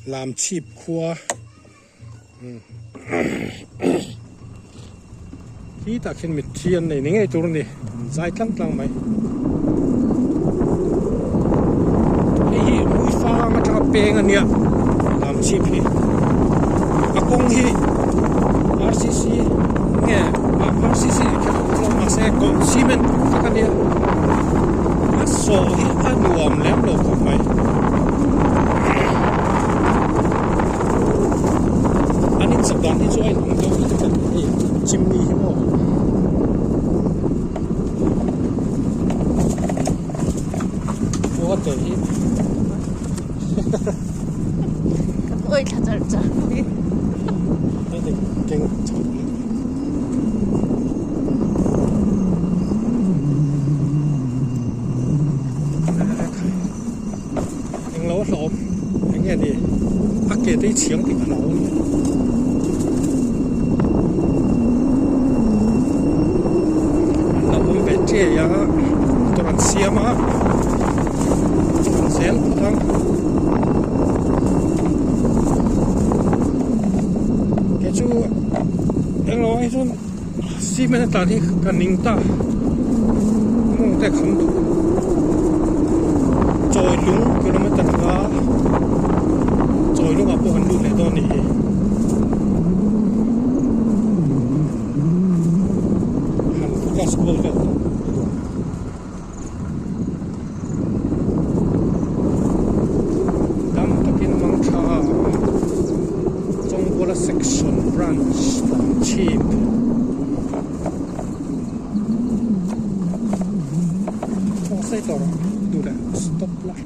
làm chip khua khi ta khen mít chiên này ngay tur này dài lăng mày hi mũi pha mà cho beng anh nhỉ làm chip hi akong hi RCC nghe RCC cái mà xe còn cement cái này so hi anh nuông lém đâu không mày anh sắp đón đi cho anh không đâu cái chimney hi mo what the hi ôi thật thật thật cái này kinh anh lỗ lộm anh nghe đi bắt kia tới chiếng thì nó lộm về chơi ya tụi anh xiêm á xiêm thằng cái chú anh nói chú xí mấy ta thì cần nín ta mong để không đủ rồi lúng km cả rồi lúc apa hendak le tu ni han buka sekolah ke dam takin mangcha Zongbola section branch cheap không sai tàu đủ đã stop lại